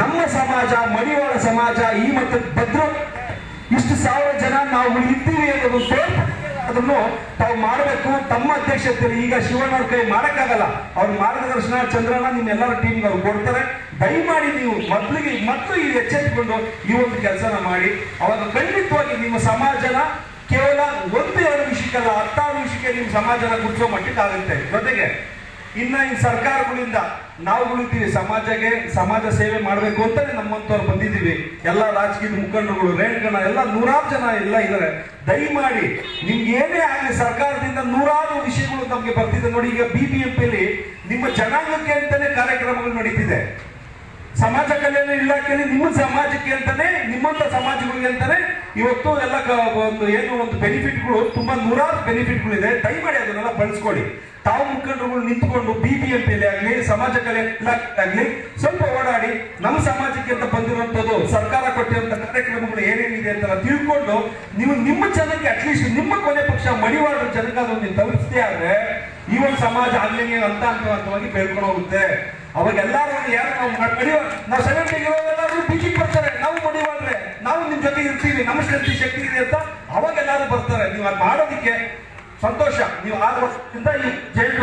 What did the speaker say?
ನಮ್ಮ ಸಮಾಜ ಮಡಿವಾಳ ಸಮಾಜ ಈ ಮತ್ತು ಭದ್ರ ಇಷ್ಟು ಸಾವಿರ ಜನ ನಾವು ಇದ್ದೀವಿ ಅನ್ನೋದು ಅದನ್ನು ತಾವು ಮಾಡಬೇಕು. ತಮ್ಮ ಅಧ್ಯಕ್ಷತೆಯಲ್ಲಿ ಈಗ ಶಿವಣ್ಣವ್ರ ಕೈ ಮಾಡಕ್ಕಾಗಲ್ಲ, ಅವ್ರ ಮಾರ್ಗದರ್ಶನ ಚಂದ್ರಣ್ಣ ನಿಮ್ಮೆಲ್ಲರ ಟೀಮ್ಗೆ ಅವ್ರು ಕೊಡ್ತಾರೆ. ದಯಮಾಡಿ ನೀವು ಮೊದಲು ಈ ಎಚ್ಚೆತ್ತುಕೊಂಡು ಈ ಒಂದು ಕೆಲಸನ ಮಾಡಿ. ಅವಾಗ ಖಂಡಿತವಾಗಿ ನಿಮ್ಮ ಸಮಾಜನ ಕೇವಲ 1-2 ವಿಷಯಕ್ಕಲ್ಲ 16 ವಿಷಯಕ್ಕೆ ನಿಮ್ಮ ಸಮಾಜನ ಗುರುತಿಸೋ ಮಟ್ಟಕ್ಕೆ ಆಗುತ್ತೆ. ಜೊತೆಗೆ ಈ ಸರ್ಕಾರಗಳಿಂದ ನಾವುಗಳಿದ್ದೀವಿ ಸಮಾಜ ಸೇವೆ ಮಾಡಬೇಕು ಅಂತಾನೆ ನಮ್ಮಂತವ್ರು ಬಂದಿದ್ದೀವಿ. ಎಲ್ಲ ರಾಜಕೀಯ ಮುಖಂಡರುಗಳು ರೇಣುಗಣ ಎಲ್ಲ 100 ಜನ ಎಲ್ಲ ಇದ್ದಾರೆ. ದಯಮಾಡಿ ನಿಮ್ಗೆ ಏನೇ ಆಗಲಿ ಸರ್ಕಾರದಿಂದ 100 ವಿಷಯಗಳು ನಮ್ಗೆ ಬರ್ತಿದೆ ನೋಡಿ. ಈಗ BBMPಯಲ್ಲಿ ನಿಮ್ಮ ಜನಾಂಗಕ್ಕೆ ಅಂತಾನೆ ಕಾರ್ಯಕ್ರಮಗಳು ನಡೀತಿದೆ. ಸಮಾಜ ಕಲ್ಯಾಣ ಇಲಾಖೆಯಲ್ಲಿ ನಿಮ್ಮ ಸಮಾಜಕ್ಕೆ ಅಂತಾನೆ ನಿಮ್ಮಂತ ಸಮಾಜಗಳಿಗೆ ಅಂತಾನೆ ಇವತ್ತು ಎಲ್ಲ ಒಂದು ಬೆನಿಫಿಟ್ಗಳು ತುಂಬಾ 100 ಬೆನಿಫಿಟ್ಗಳು ಇದೆ. ದಯಮಾಡಿ ಅದನ್ನೆಲ್ಲ ಬಳಸ್ಕೊಳ್ಳಿ. ತಾವು ಮುಖಂಡರುಗಳು ನಿಂತ್ಕೊಂಡು BBMPಯಲ್ಲಿ ಆಗ್ಲಿ ಸಮಾಜ ಕಲ್ಯಾಣ ಇಲಾಖೆ ಆಗ್ಲಿ ಸ್ವಲ್ಪ ಓಡಾಡಿ ನಮ್ಮ ಸಮಾಜಕ್ಕೆ ಅಂತ ಬಂದಿರುವಂತದ್ದು ಸರ್ಕಾರ ಕೊಟ್ಟಿರುವಂತ ಕಾರ್ಯಕ್ರಮಗಳು ಏನೇನಿದೆ ಅಂತ ತಿಳ್ಕೊಂಡು ನೀವು ನಿಮ್ಮ ಜನಕ್ಕೆ ಅಟ್ಲೀಸ್ಟ್ ನಿಮ್ಮ ಕೊನೆ ಪಕ್ಷ ಮಡಿವಾಳರ ಜನಕ್ಕಾದ್ರೂ ನೀವು ತಲುಪಿಸದೇ ಆದ್ರೆ ಈ ಒಂದು ಸಮಾಜ ಆಗ್ಲಿ ಹಂತ ಹಂತವಾಗಿ ಬೆಳ್ಕೊಂಡು ಹೋಗುತ್ತೆ. ಅವಾಗ ಎಲ್ಲಾರು ಯಾರು ನಾವು 70 ಎಲ್ಲರೂ ಬೀಚಿಗೆ ಬರ್ತಾರೆ, ನಾವು ಮಡಿವಾಳ್ರೆ ನಾವು ನಿಮ್ ಜೊತೆ ಇರ್ತೀವಿ, ನಮ್ಮ ಶಕ್ತಿ ಇದೆ ಅಂತ ಅವಾಗ ಎಲ್ಲಾರು ಬರ್ತಾರೆ. ನೀವು ಅದು ಮಾಡೋದಿಕ್ಕೆ ಸಂತೋಷ. ನೀವು 6 ವರ್ಷದಿಂದ ಈ ಜೈಲು